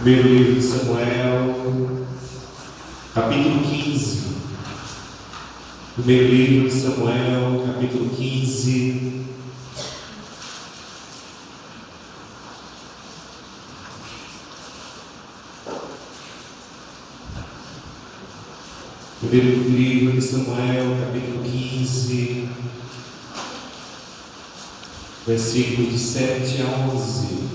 Primeiro livro de Samuel, capítulo 15. Primeiro livro de Samuel, capítulo 15. Primeiro livro de Samuel, capítulo 15, versículos de 7 a 11.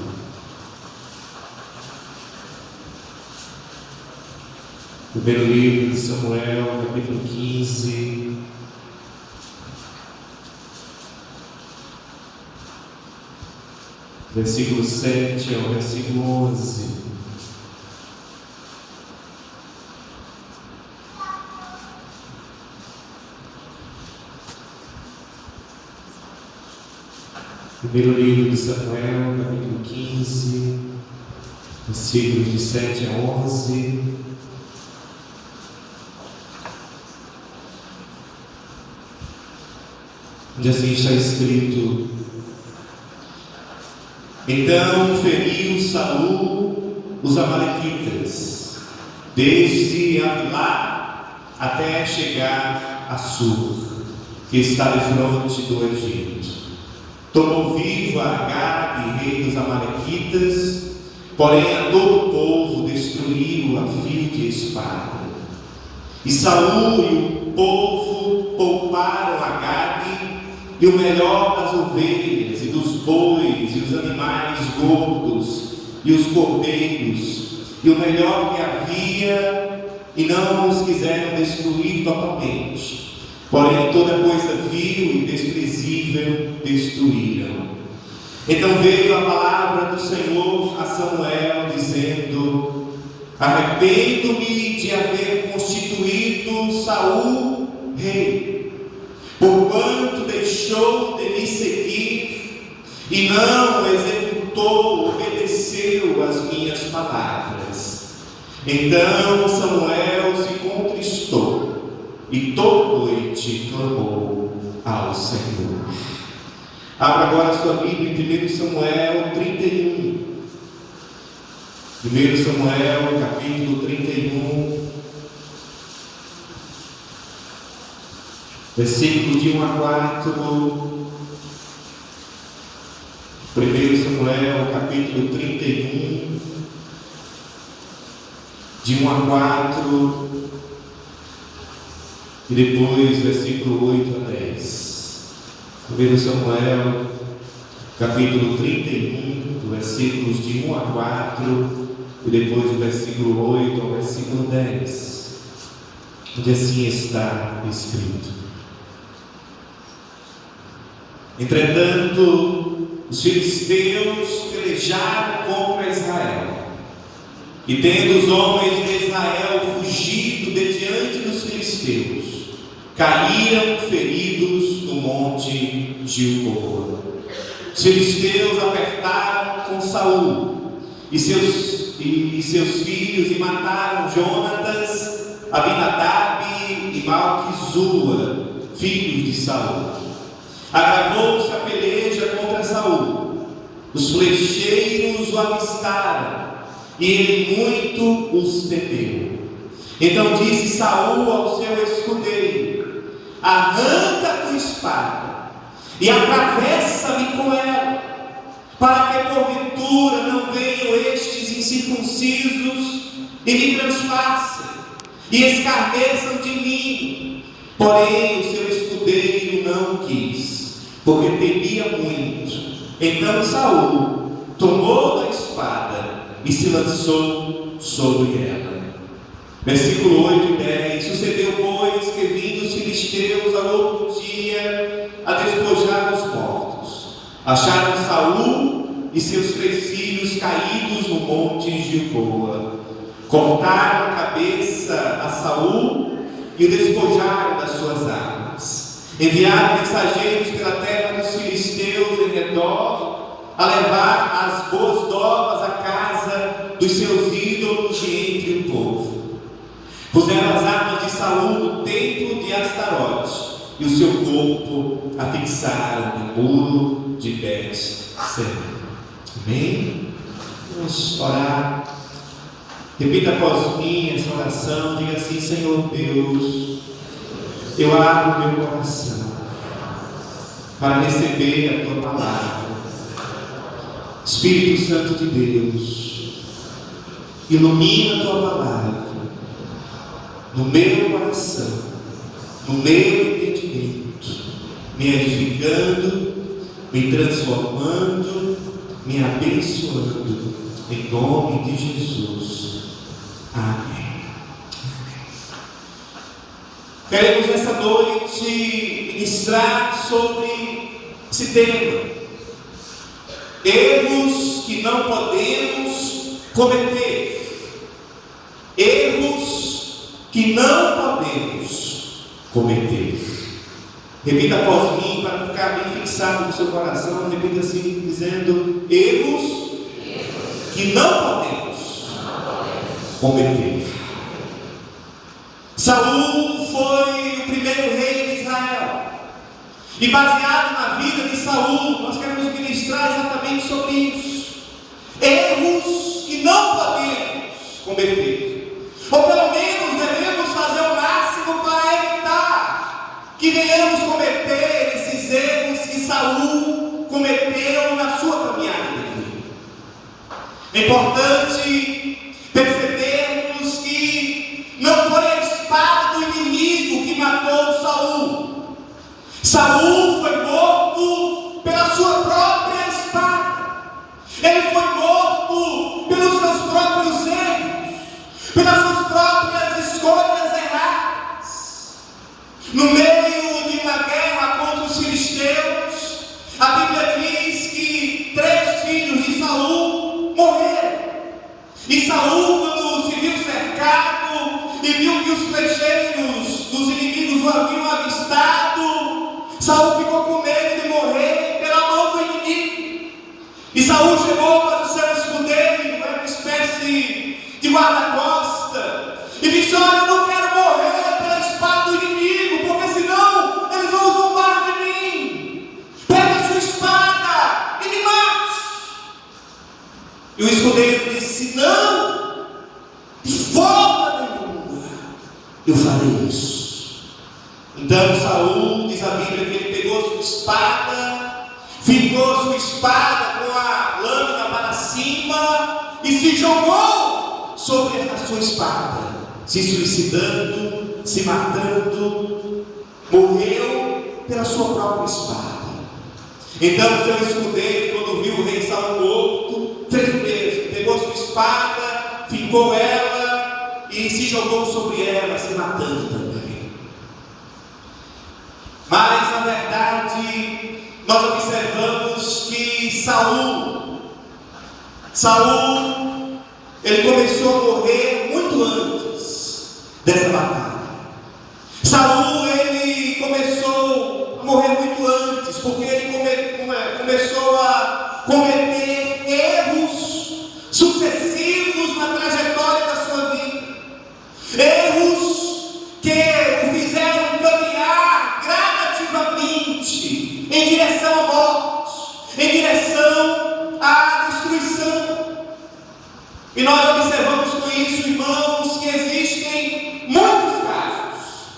Primeiro livro de Samuel, capítulo 15, versículo 7 ao versículo 11. Primeiro livro de Samuel, capítulo 15, versículos de 7 a 11. Onde assim está escrito: Então feriu Saul os amalequitas, desde Avilá até chegar a Sur, que está defronte do Egito. Tomou vivo a Agabe, rei dos amalequitas, porém a todo o povo destruiu a fio de espada. E Saul e o povo pouparam Agabe e o melhor das ovelhas e dos bois e os animais gordos e os cordeiros e o melhor que havia, e não os quiseram destruir totalmente, porém toda coisa vil e desprezível destruíram. Então veio a palavra do Senhor a Samuel dizendo: Arrependo-me de haver constituído Saul rei, porquanto deixou de me seguir e não executou, obedeceu as minhas palavras. Então Samuel se contristou e toda noite clamou ao Senhor. Abra agora sua Bíblia em 1 Samuel 31. 1 Samuel capítulo 31, versículo de 1 a 4. 1 Samuel capítulo 31, de 1 a 4, e depois versículo 8 a 10. 1 Samuel capítulo 31, versículos de 1 a 4, e depois o versículo 8 ao versículo 10, onde assim está escrito: Entretanto, os filisteus pelejaram contra Israel, e tendo os homens de Israel fugido de diante dos filisteus, caíram feridos no monte Gilboa. Os filisteus apertaram com Saul e seus filhos e mataram Jonatas, Abinadab e Malquizua, filhos de Saul. Agravou-se a peleja contra Saul. Os flecheiros o avistaram e ele muito os temeu. Então disse Saul ao seu escudeiro: Arranca a tua espada e atravessa-me com ela, para que porventura não venham estes incircuncisos e me transpassem e escarneçam de mim. Porém o seu escudeiro não quis, porque temia muito. Então Saul tomou da espada e se lançou sobre ela. Versículo 8 e 10. Sucedeu, pois, que vindo os filisteus ao outro dia a despojar os mortos, acharam Saul e seus 3 filhos caídos no monte Gilboa. Cortaram a cabeça a Saul e o despojaram das suas armas. Enviaram mensageiros pela terra dos filisteus em redor, a levar as boas novas à casa dos seus ídolos e entre o povo. Puseram as armas de Saul no templo de Astarote, e o seu corpo afixaram no muro de Bet-Semes. Amém? Vamos orar. Repita após mim essa oração. Diga assim: Senhor Deus, eu abro meu coração para receber a tua palavra. Espírito Santo de Deus, ilumina a tua palavra no meu coração, no meu entendimento, me edificando, me transformando, me abençoando, em nome de Jesus. Amém. Queremos nessa noite ministrar sobre esse tema: erros que não podemos cometer. Erros que não podemos cometer. Repita após mim para ficar bem fixado no seu coração. Repita assim, dizendo: erros que não podemos cometer. Saul foi o primeiro rei de Israel. E baseado na vida de Saul, nós queremos ministrar exatamente sobre isso. Erros que não podemos cometer. Ou pelo menos devemos fazer o máximo para evitar que venhamos cometer esses erros que Saul cometeu na sua caminhada de vida. É importante percebermos que não foi a espada do inimigo que matou Saul. Saul foi morto pela sua própria espada. Ele foi morto pelos seus próprios erros, pelas suas próprias escolhas erradas. No meio de uma guerra contra os filisteus, a Bíblia diz que 3 filhos de Saul morreram. E Saul, quando se viu cercado e viu que os flecheiros dos inimigos o haviam avistado, Saul ficou com medo de morrer pela mão do inimigo. E Saul chegou para o seu escudeiro, era uma espécie de guarda-costa, e disse: olha, eu não quero morrer pela espada do inimigo, porque senão eles vão zombar de mim. Pega a sua espada e me mate. E o escudeiro disse: não, de forma nenhuma eu farei isso. Então Saul, diz a Bíblia, que ele pegou sua espada, fincou sua espada com a lâmina para cima e se jogou sobre a sua espada, se suicidando, se matando, morreu pela sua própria espada. Então seu escudeiro, quando viu o rei Saul morto, fez o mesmo, pegou sua espada, fincou ela e se jogou sobre ela, se matando também. Mas na verdade nós observamos que Saul ele começou a morrer muito antes dessa batalha. Saul ele começou a morrer muito antes, porque ele começou a cometer erros sucessivos na trajetória da sua vida. Erros que o fizeram caminhar gradativamente em direção à morte, em direção à destruição. E nós observamos com isso, irmãos, que existem muitos casos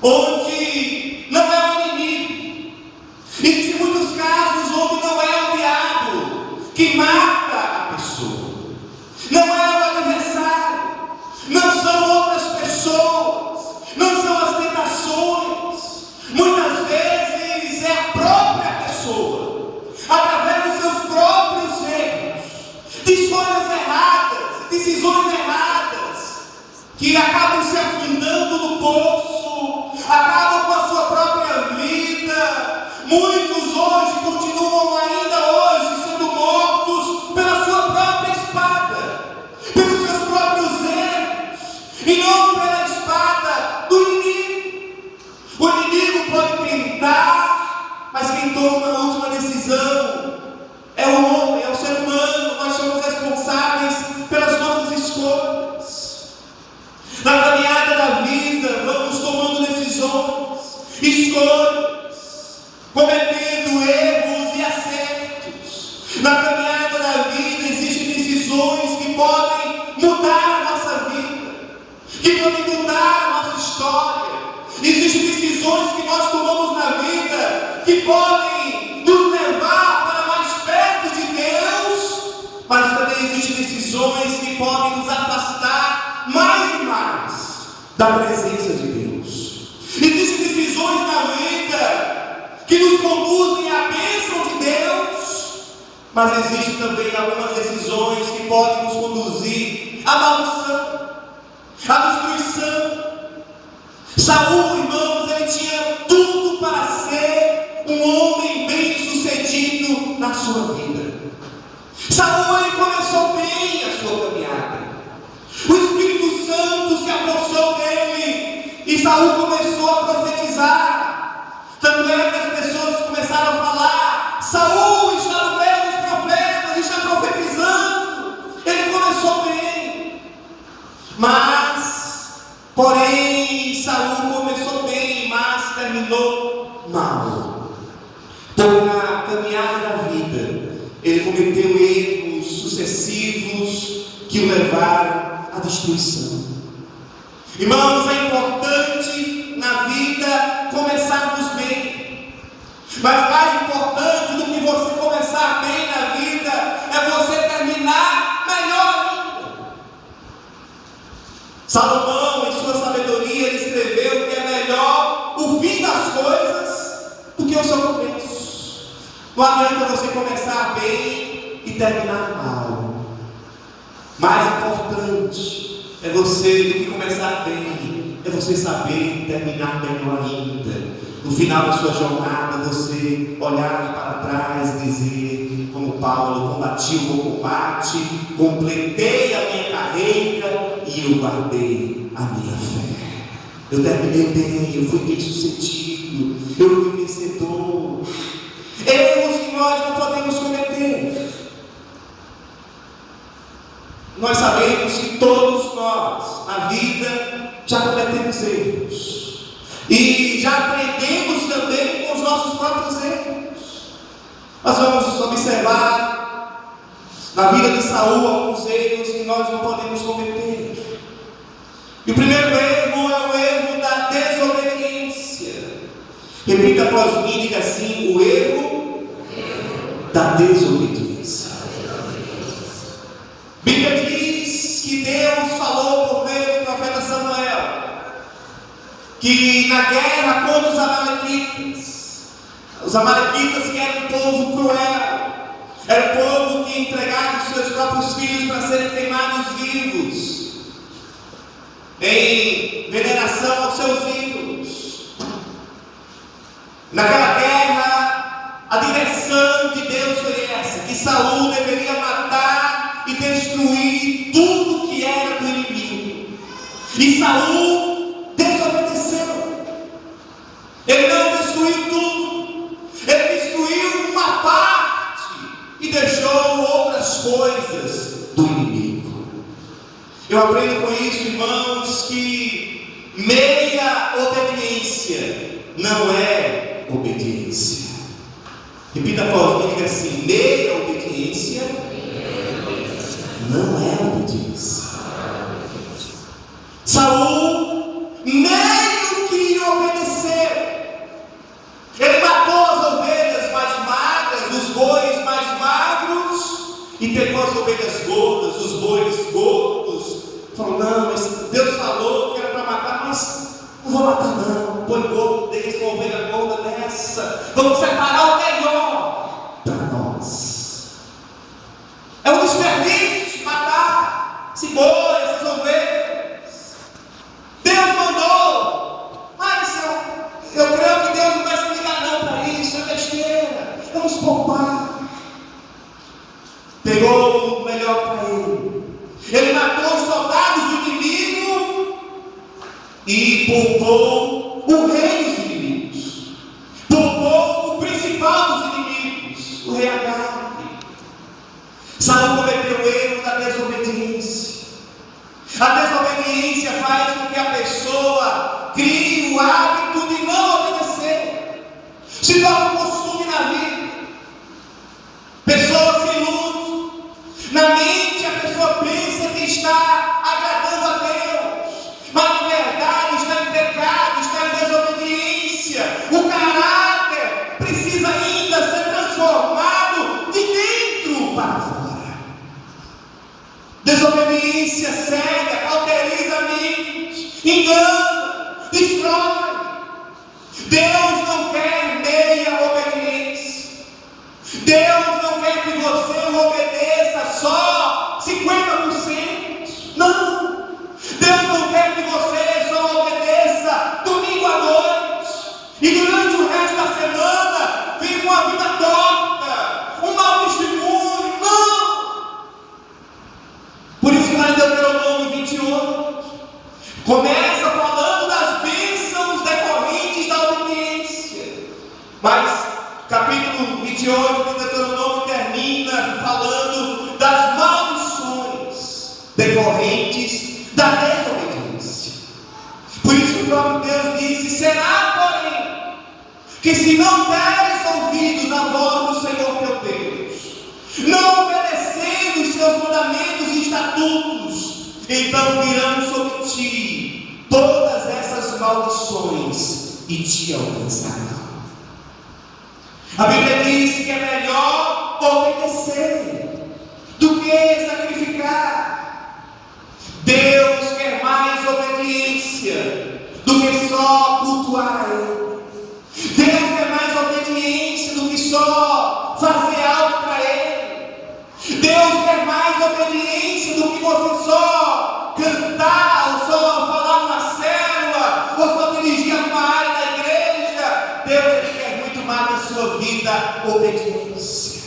onde não é o inimigo. Existem muitos casos onde não é o diabo que mata a pessoa, não é o adversário, não são outras pessoas, não são as tentações. Muitas vezes é a própria pessoa, através dos seus próprios erros, de escolhas erradas, decisões erradas, que acabam se afundando no poço, acabam com a sua própria vida. Muitos hoje continuam ainda hoje sendo mortos pela sua própria espada, pelos seus próprios erros, e não pela espada do inimigo. O inimigo pode tentar, mas quem toma a última decisão é o homem, é o ser humano. Nós somos responsáveis pelas nossas escolhas. Na caminhada da vida, vamos tomando decisões, escolhas, cometendo erros e acertos. Na caminhada da vida existem decisões que podem mudar que podem mudar a nossa história. Existem decisões que nós tomamos na vida que podem nos levar para mais perto de Deus, mas também existem decisões que podem nos afastar mais e mais da presença de Deus. Existem decisões na vida que nos conduzem à bênção de Deus, mas existem também algumas decisões que podem nos conduzir à maldição, à destruição. Saul, irmãos, ele tinha tudo para ser um homem bem-sucedido na sua vida. Saul, ele começou bem a sua caminhada. O Espírito Santo se apossou dele e Saul começou a profetizar. Tanto é que as pessoas começaram a falar: Saul está no meio dos profetas, está profetizando. Ele começou bem, porém Saul começou bem, mas terminou mal. Então, na caminhada da vida, ele cometeu erros sucessivos que o levaram à destruição. Irmãos, é importante na vida começarmos bem, mas mais importante do que você começar bem na vida é você terminar melhor ainda. Salomão, em sua sabedoria, ele escreveu que é melhor o fim das coisas do que o seu começo. Não adianta você começar bem e terminar mal. Mais importante é você, do que começar bem, é você saber terminar melhor ainda. No final da sua jornada, você olhar para trás e dizer, como Paulo: combati o bom combate, completei a minha carreira e eu guardei a minha fé. Eu terminei bem, eu fui bem-sucedido, eu fui vencedor. Erros que nós não podemos cometer. Nós sabemos que todos nós, na vida, já cometemos erros. E já aprendemos também com os nossos próprios erros. Nós vamos observar na vida de Saul alguns erros que nós não podemos cometer. E o primeiro erro é o erro da desobediência. Repita após mim, diga assim: o erro da desobediência. A Bíblia diz que Deus falou por meio do profeta Samuel que na guerra contra os amalequitas que eram um povo cruel, era um povo que entregava os seus próprios filhos para serem queimados vivos, em veneração aos seus ídolos. Naquela guerra, a direção de Deus foi essa: que Saul deveria matar e destruir tudo que era do inimigo. E Saul desobedeceu. Ele não destruiu tudo, ele destruiu uma parte e deixou outras coisas do inimigo. Eu aprendo com isso, irmãos, que meia obediência não é obediência. Repita após mim, diga assim: meia obediência não é obediência. Saul meio que obedeceu. Ele matou as ovelhas mais magras, os bois mais magros, e pegou as ovelhas gordas, os bois gordos. Falou: não, mas Deus falou que era para matar, mas não vou matar não. Boi gordo desse, uma ovelha gorda dessa. Vamos separar o melhor para nós. É um desperdício matar esse boi, essas ovelhas. Deus mandou, mas eu creio que Deus não vai se ligar não para isso, é besteira, vamos poupar. Pegou o melhor para ele. Ele matou os soldados do inimigo e poupou o rei dos inimigos, poupou o principal dos inimigos, o rei Agabe. Saul cometeu o erro da desobediência. A desobediência faz com que a pessoa crie o hábito de não obedecer, se torna um costume na vida. Pessoas se iludem, na mente a pessoa pensa que está agradando a Deus, desobediência cega, cauteriza a mente, engana, destrói. Deus não quer meia obediência. Deus não quer que você obedeça só 50%. Não. Deus não quer que você só obedeça domingo à noite e durante o resto da semana viva uma vida torta, um mau testemunho. Não. Por isso, lá em Deuteronômio 28, começa falando das bênçãos decorrentes da obediência. Mas capítulo 28 de Deuteronômio termina falando das maldições decorrentes da desobediência. Por isso que o próprio Deus disse: será, porém, que se não deres ouvidos a voz do Senhor teu Deus, não obedecendo os seus mandamentos e estatutos, então virão sobre ti todas essas maldições e te alcançarão. A Bíblia diz que é melhor obedecer do que sacrificar. Deus quer mais obediência do que só cultuar a Ele. Deus quer mais obediência do que só fazer algo para Ele. Deus quer mais obediência do que você só cantar, ou só falar numa célula, ou só dirigir alguma área da igreja. Deus quer muito mais da sua vida obediência.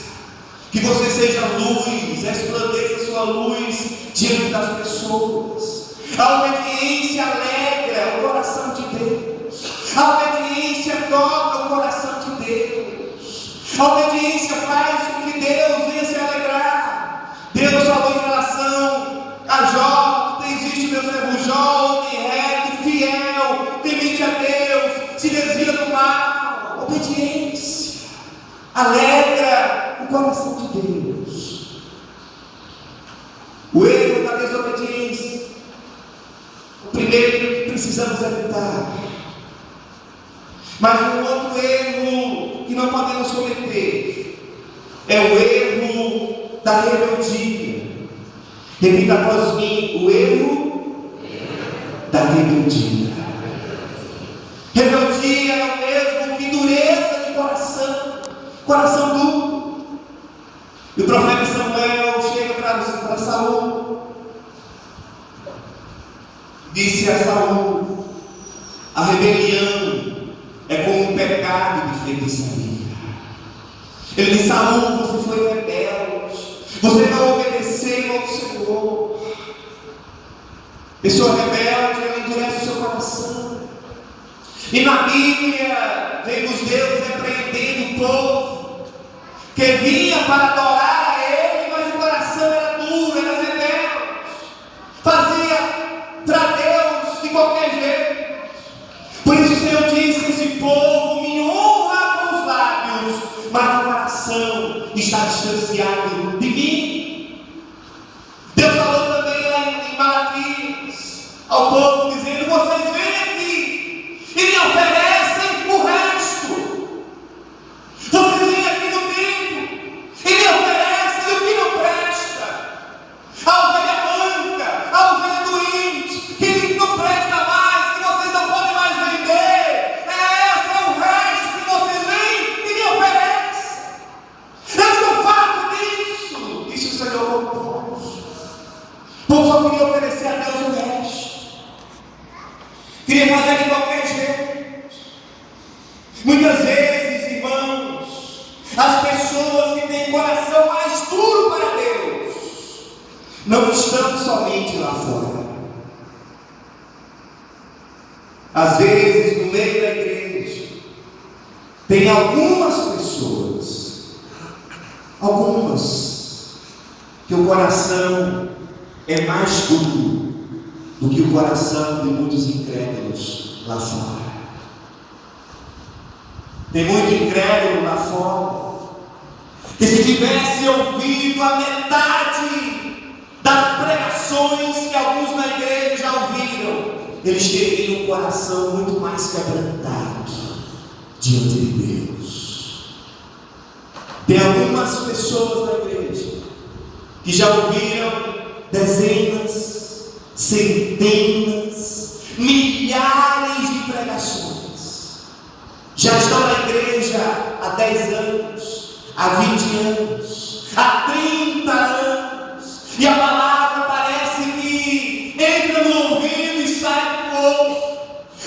Que você seja luz, resplandeça a sua luz diante das pessoas. A obediência alegra o coração de Deus. A obediência toca o coração de Deus. A obediência faz com que Deus venha se alegrar. Deus falou em relação a Jó: tu tens visto meu servo Jó, homem reto, fiel, temente a Deus, se desvia do mal. Obediência alegra o coração de Deus. O erro da desobediência, o primeiro que precisamos evitar. Mas um outro erro que não podemos cometer é o erro da rebeldia. Repita após mim: o erro da rebeldia. Rebeldia é o mesmo que dureza de coração, coração duro. E o profeta Samuel chega para Saul, disse a Saul: a rebelião é como um pecado de feitiçaria. Ele disse: Saul, você foi rebelde, você não obedeceu ao Senhor. Pessoa rebelde, ela endurece o seu coração. E na Bíblia vemos Deus repreendendo o povo que vinha para adorar a Ele, mas o coração era duro, era rebelde, fazia para Deus de qualquer jeito. Por isso o Senhor disse: esse povo me honra com os lábios, mas o coração está distanciado de mim. Deus falou também lá em Malaquias ao povo, dizendo: vocês vêm aqui e me oferecem o resto. Vocês vêm aqui no templo e me oferecem o que não presta. A ovelha manca, a ovelha doente, que não presta mais, que vocês não podem mais vender. Esse é o resto que vocês vêm e me oferecem. Eu estou farto disso, disse o Senhor ao povo. O povo só queria oferecer a Deus o resto, queria fazer de qualquer jeito. Muitas vezes, irmãos, as pessoas que têm coração mais duro para Deus não estão somente lá fora. Às vezes, no meio da igreja, tem algumas pessoas, que o coração é mais duro do que o coração de muitos incrédulos lá fora. Tem muito incrédulo lá fora que, se tivesse ouvido a metade das pregações que alguns na igreja já ouviram, eles teriam um coração muito mais quebrantado diante de Deus. Tem algumas pessoas na igreja que já ouviram dezenas centenas, milhares de pregações. Já estão na igreja há 10 anos, há 20 anos, há 30 anos, e a palavra parece que entra no ouvido e sai do outro.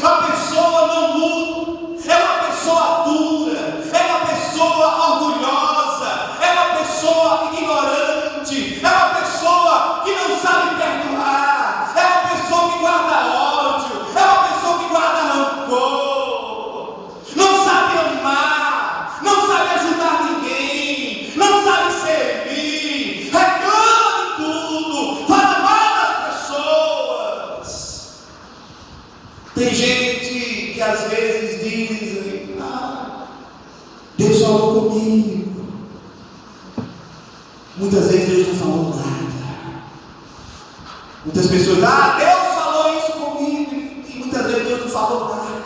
A pessoa não muda, é uma pessoa dura, é uma pessoa orgulhosa, é uma pessoa ignorante, é uma pessoa que não sabe perdoar, é uma pessoa que guarda ódio, é uma pessoa que guarda rancor, não sabe amar, não sabe ajudar ninguém, não sabe servir, reclama de tudo, fala mal das pessoas. Tem gente que às vezes dizem: Deus falou comigo. Muitas vezes Deus não falou nada. Muitas pessoas: Deus falou isso comigo. E muitas vezes Deus não falou nada.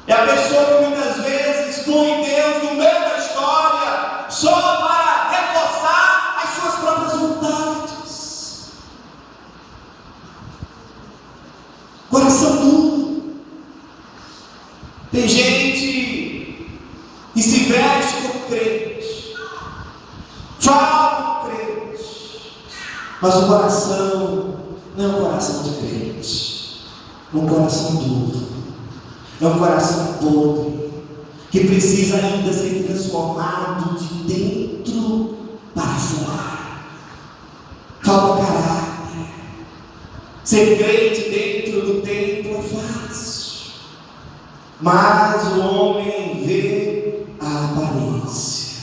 É a pessoa que muitas vezes põe Deus no meio da história só para reforçar as suas próprias vontades. Coração duro. Tem gente que se veste como crente, fala como crente, mas o coração não é um coração de crente, é um coração duro, é um coração podre, que precisa ainda ser transformado de dentro para fora. Falta caráter. Ser crente dentro do templo é fácil, mas o homem vê a aparência,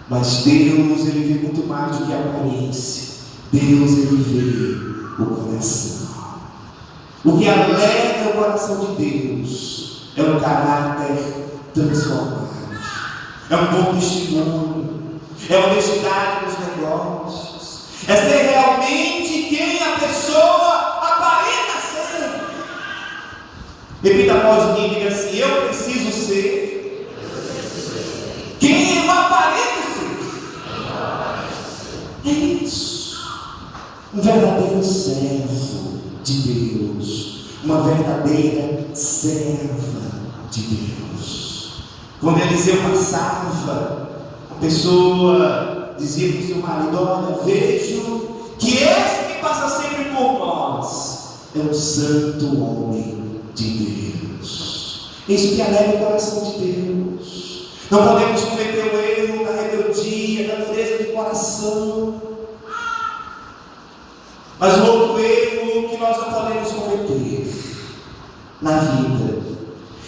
mas Deus, Ele vê muito mais do que a aparência. Deus, Ele vê o coração. O que alegra o coração de Deus é um caráter transformado, é um bom testemunho, é honestidade nos negócios, é ser realmente quem a pessoa aparenta ser. Repita após mim, diga assim: eu preciso ser quem eu aparento ser. É isso. Um verdadeiro servo de Deus, uma verdadeira serva de Deus. Quando Eliseu passava, a pessoa dizia para o seu marido: olha, vejo que esse que passa sempre por nós é um santo homem de Deus. Isso que alegra o coração de Deus. Não podemos cometer o erro da rebeldia, da dureza de coração. Mas o outro erro que nós não podemos cometer na vida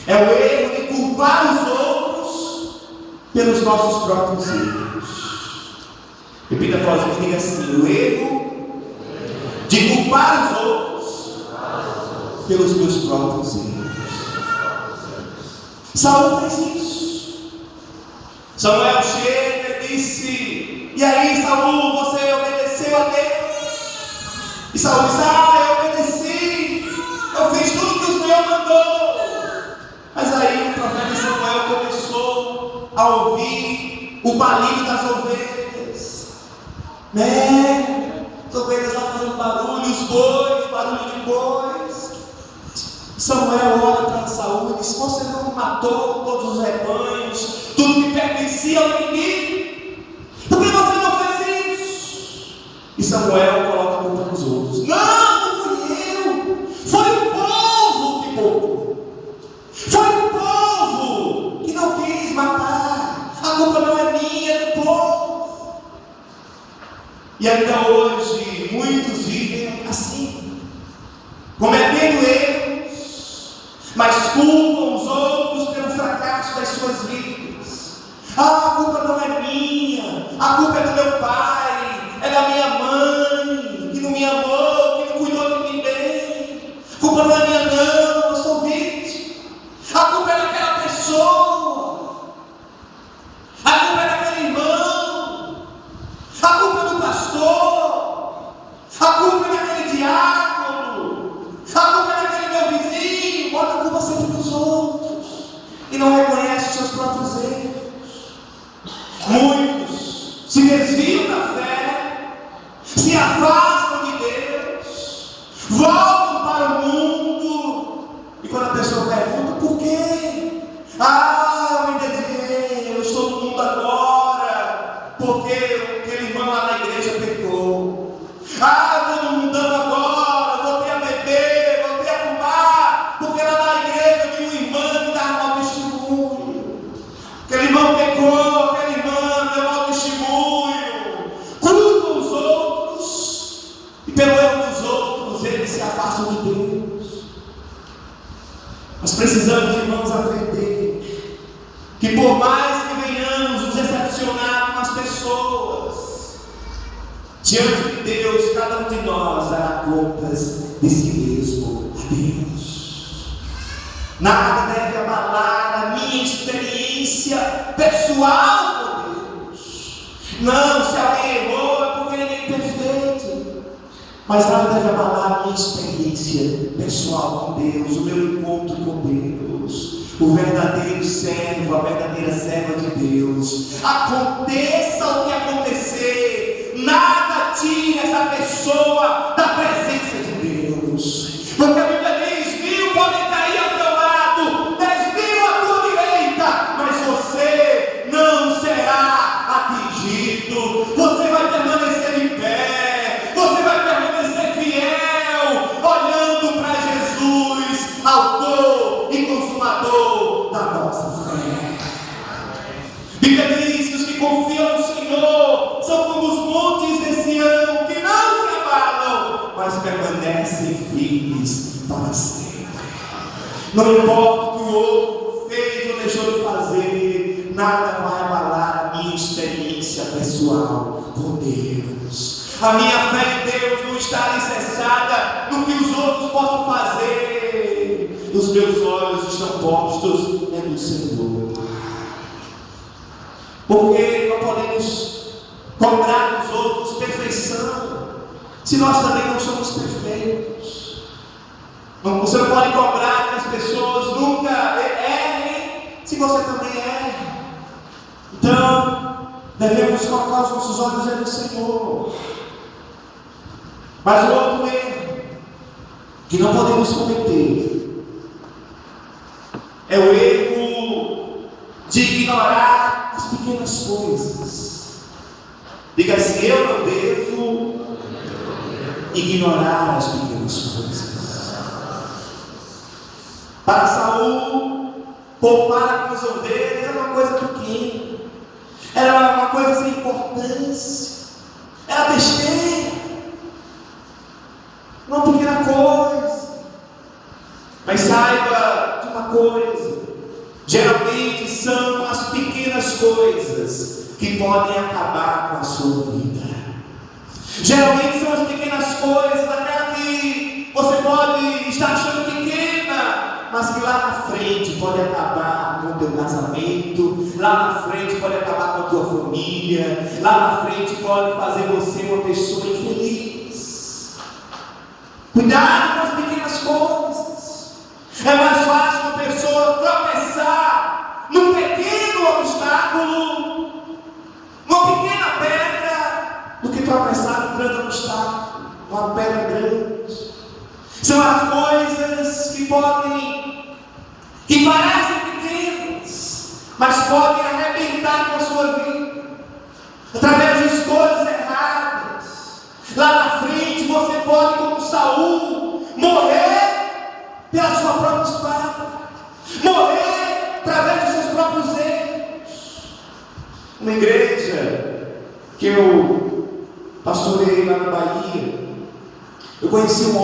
é o erro de culpar os outros pelos nossos próprios erros. Repita após mim, diga assim: o erro de culpar os outros pelos meus próprios erros. Saul fez isso. Samuel chega e disse: e aí, Saul, você obedeceu a Deus? E Saul diz: eu obedeci, eu fiz tudo que o Senhor mandou. Mas aí o profeta Samuel começou a ouvir o balido das ovelhas, né? As ovelhas lá fazendo barulho, os bois, barulho de bois. Samuel olha para Saul e diz: você não matou todos os rebanhos, tudo que pertencia ao inimigo? Por que você não fez isso? E Samuel coloca a culpa nos outros. Não fui eu, foi o povo que poupou, foi o povo que não quis matar, a culpa não é minha, é do povo. E ainda hoje muitos vivem assim, cometendo erros, mas culpam os outros pelo fracasso das suas vidas. A culpa não é minha, a culpa é do meu pai, é da minha mãe, que não me amou, que não cuidou de mim bem. A culpa não é minha, não, eu sou vítima. A culpa é daquela pessoa, a culpa é daquele irmão, a culpa é do pastor, a culpa é daquele diácono, a culpa é daquele meu vizinho. Bota a culpa sempre nos outros e não reconhece os seus próprios erros. Muitos se desviam da fé, se afastam de Deus, eles se afastam de Deus. Nós precisamos, irmãos, aprender que por mais que venhamos nos decepcionar com as pessoas, diante de Deus, cada um de nós dará contas de si mesmo a Deus. Nada deve abalar a minha experiência pessoal com Deus. Não, se alguém errou é porque ele é perfeito. Mas nada deve abalar a minha experiência pessoal com Deus, o meu encontro com Deus, o verdadeiro servo, a verdadeira serva de Deus. Aconteça o que acontecer, nada tire essa pessoa da presença de Deus. Porque a Bíblia diz: 1000 podem cair ao teu lado, 10.000 à tua direita, mas você não será atingido. Você vai permanecer em pé, você vai permanecer fiel, olhando para Jesus, autor e consumador da nossa fé. A Bíblia diz que os que confiam no Senhor são como os montes de Sião, que não se abalam, mas permanecem firmes para sempre. Não importa o que o outro fez ou deixou de fazer, nada vai abalar a minha experiência pessoal com Deus. A minha fé em Deus não está alicerçada no que os outros possam fazer. Os meus olhos estão postos no Senhor. Porque não podemos cobrar dos outros perfeição, se nós também não somos perfeitos. Você não pode cobrar que as pessoas nunca errem, se você também erra. Então, devemos colocar os nossos olhos no Senhor. Mas o outro erro que não podemos cometer é o erro de ignorar as pequenas coisas. Diga assim: eu não devo ignorar as pequenas coisas. Para Saul, poupar com as ovelhas era uma coisa pequena, era uma coisa sem importância, era besteira, uma pequena coisa. Mas saiba de uma coisa: geralmente são as pequenas coisas que podem acabar com a sua vida. Geralmente são as pequenas coisas, aquela que você pode estar achando pequena, mas que lá na frente pode acabar com o teu casamento, lá na frente pode acabar com a tua família, lá na frente pode fazer você uma pessoa infeliz. Cuidado com as pequenas coisas. É mais fácil uma pessoa tropeçar num pequeno obstáculo, numa pequena pedra, do que tropeçar num grande obstáculo, uma pedra grande. São as coisas que parecem pequenas, mas podem arrebentar com a sua vida, através de escolhas erradas. Lá na frente você pode, como Saul, morrer pela sua própria espada, morrer através dos seus próprios erros. Uma igreja que eu pastorei lá na Bahia, eu conheci um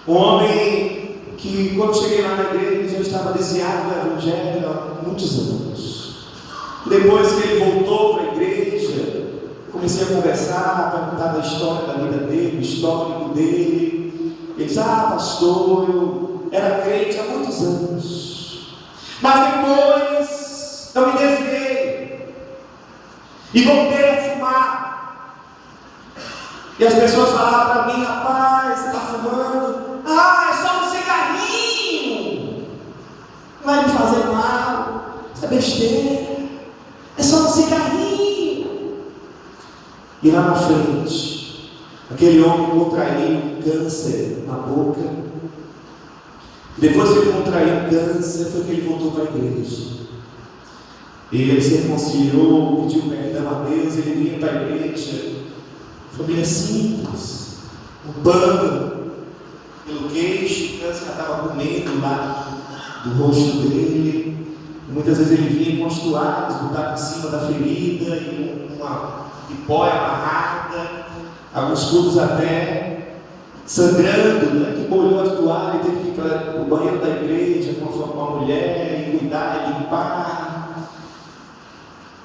homem que, quando cheguei lá na igreja, já estava desviado do evangelho há muitos anos. Depois que ele voltou para a igreja, comecei a conversar, a perguntar da história da vida dele, do histórico dele. Ele disse: pastor, eu era crente há muitos anos, mas depois eu me desviei e voltei a fumar. E as pessoas falavam para mim: rapaz, você está fumando? É só um cigarrinho, não vai me fazer mal, isso é besteira, é só um cigarrinho. E lá na frente, aquele homem contraiu um câncer na boca. Depois que ele contraiu um câncer, foi que ele voltou para a igreja. Ele se reconciliou, pediu perdão a Deus, ele vinha para a igreja. Família simples, um pano pelo queixo, o câncer estava comendo lá do rosto dele. Muitas vezes ele vinha com as toalhas, botava em cima da ferida, e uma pipóia amarrada, alguns cultos até sangrando, né, que molhou a toalha e teve que ir para o banheiro da igreja com uma mulher e cuidar e limpar.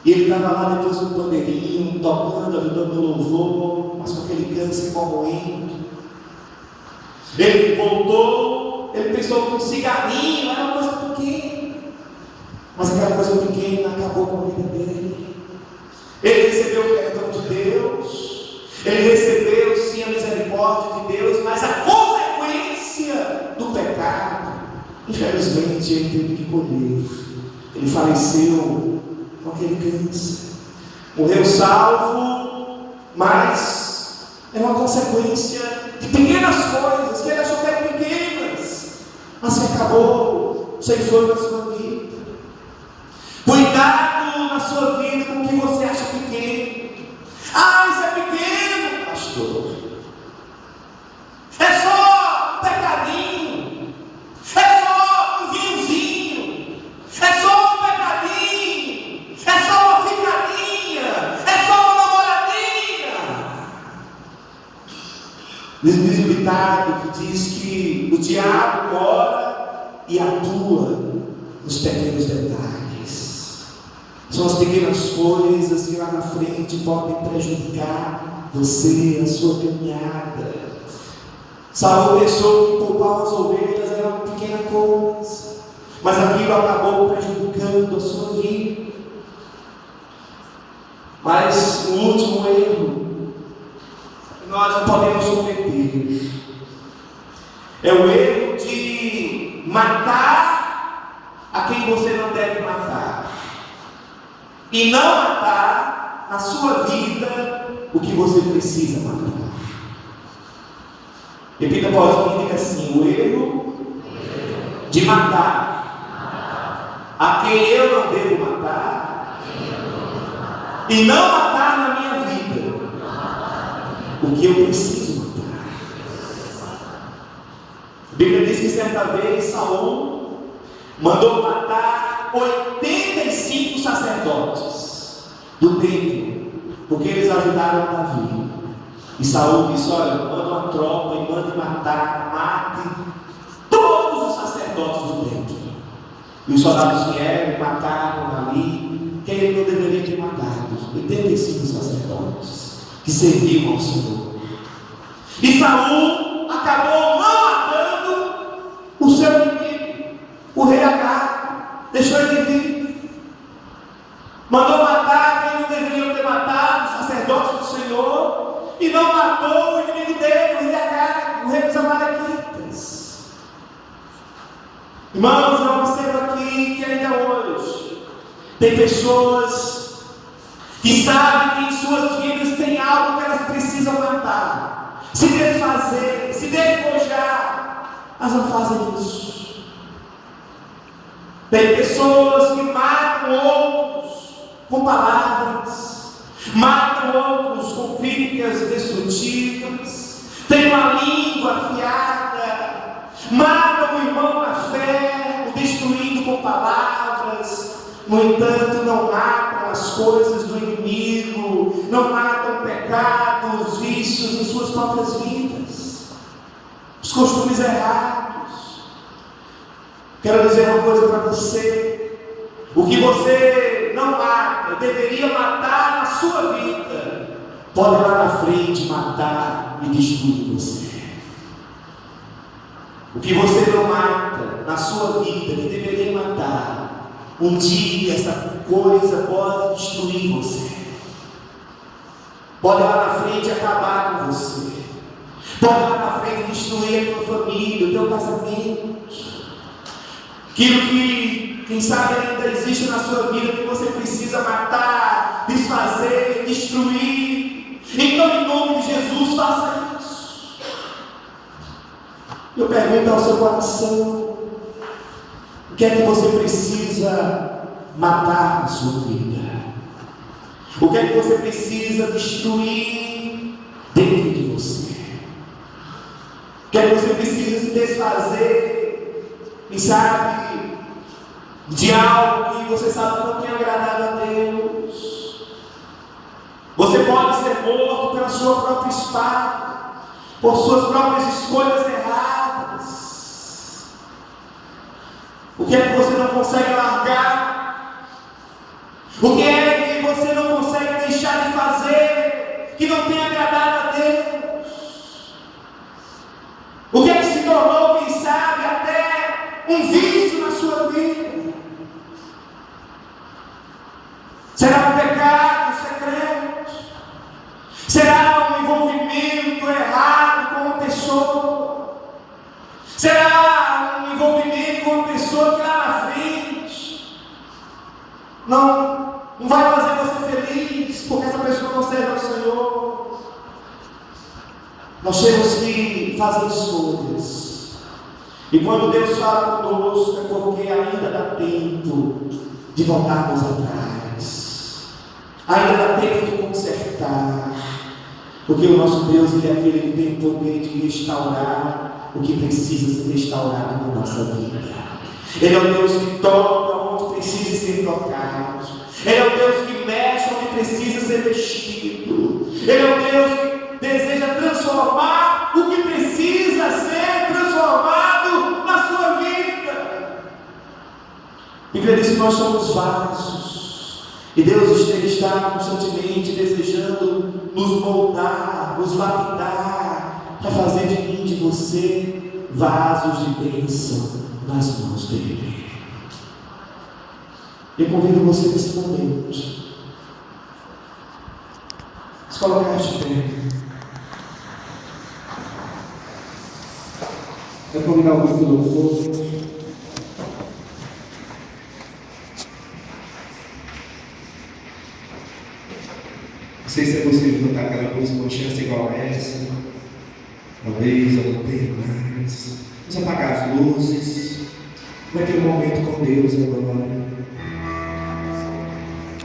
E ele estava lá depois do pandeirinho, tocando, ajudando no louvor, mas com aquele câncer corroendo. Ele voltou, ele pensou que um cigarrinho era uma coisa pequena, mas aquela coisa pequena acabou com a vida dele. Ele recebeu o perdão de Deus, ele recebeu sim a misericórdia de Deus, mas a consequência do pecado, infelizmente, ele teve que colher. Ele faleceu com aquele câncer, morreu salvo, mas é uma consequência de pequenas coisas que ele achou que eram pequenas, mas que acabou ceifando na sua vida. Cuidado na sua vida com o que você acha pequeno. Ah, isso é pequeno, pastor. É só um pecadinho. É só um vinhozinho. É só um pecadinho. É só uma ficadinha. É só uma namoradinha. Diz o ditado que diz que o diabo ora e atua nos pequenos detalhes. São as pequenas coisas que lá na frente podem prejudicar você, a sua caminhada. Saul pensou que poupar as ovelhas era uma pequena coisa, mas aquilo acabou prejudicando a sua vida. Mas o último erro que nós não podemos cometer é o erro de matar a quem você não deve matar. E não matar na sua vida o que você precisa matar. Repita após mim, diga assim: o erro de matar a quem eu não devo matar, e não matar na minha vida o que eu preciso matar. A Bíblia diz que certa vez Saul mandou matar 85 sacerdotes do templo, porque eles ajudaram Davi. E Saul disse: olha, manda uma tropa e mande mate todos os sacerdotes do templo. E os soldados vieram e mataram ali quem ele não deveria ter matado: 85 sacerdotes que serviam ao Senhor. E Saul acabou não matando o seu inimigo, o rei Acabe. Deixou ele vir, mandou matar quem não deveriam ter matado, os sacerdotes do Senhor, e não matou o inimigo dele, o rei Acabe, o rei dos Amalequitas. Irmãos, eu observo aqui que ainda hoje tem pessoas que sabem que em suas vidas tem algo que elas precisam matar, se desfazer, se despojar, mas não fazem isso. Tem pessoas que matam outros com palavras, matam outros com críticas destrutivas, tem uma língua afiada, matam o irmão na fé, o destruindo com palavras. No entanto, não matam as coisas do inimigo, não matam pecados, vícios em suas próprias vidas, os costumes errados. Quero dizer uma coisa para você: o que você não mata, deveria matar na sua vida, pode lá na frente matar e destruir você. O que você não mata na sua vida, que deveria matar, um dia essa coisa pode destruir você, pode lá na frente acabar com você, pode lá na frente destruir a tua família, o teu casamento. Aquilo que, quem sabe, ainda existe na sua vida, que você precisa matar, desfazer, destruir. Então, em nome de Jesus, faça isso. Eu pergunto ao seu coração: o que é que você precisa matar na sua vida? O que é que você precisa destruir dentro de você? O que é que você precisa se desfazer? E sabe, de algo que você sabe que não tem agradado a Deus. Você pode ser morto pela sua própria espada. por suas próprias escolhas erradas? O que é que você não consegue largar? O que é que você não consegue deixar de fazer que não tem agradado a Deus? O que é que se tornou, quem sabe, até um vício na sua vida? Será um pecado secreto? Será um envolvimento errado com uma pessoa? Será um envolvimento com uma pessoa que lá na frente não vai fazer você feliz, porque essa pessoa não serve ao Senhor? Nós temos que fazer escolhas. E quando Deus fala conosco, é porque ainda dá tempo de voltarmos atrás. Ainda dá tempo de consertar. Porque o nosso Deus, Ele é aquele que tem poder de restaurar o que precisa ser restaurado na nossa vida. Ele é o Deus que toca onde precisa ser tocado. Ele é o Deus que mexe onde precisa ser mexido. Ele é o Deus que deseja transformar o que precisa ser transformado na sua vida. Bíblia diz que nós somos vasos, e Deus está constantemente desejando nos moldar, nos lapidar, para fazer de mim, de você, vasos de bênção nas mãos dele. Eu convido você nesse momento a se colocar de pé. Eu convidar o grupo do louvor. Não sei se é possível cantar aquela música com chance igual a essa. Talvez eu não tenha mais. Vamos apagar as luzes. Naquele momento com Deus agora.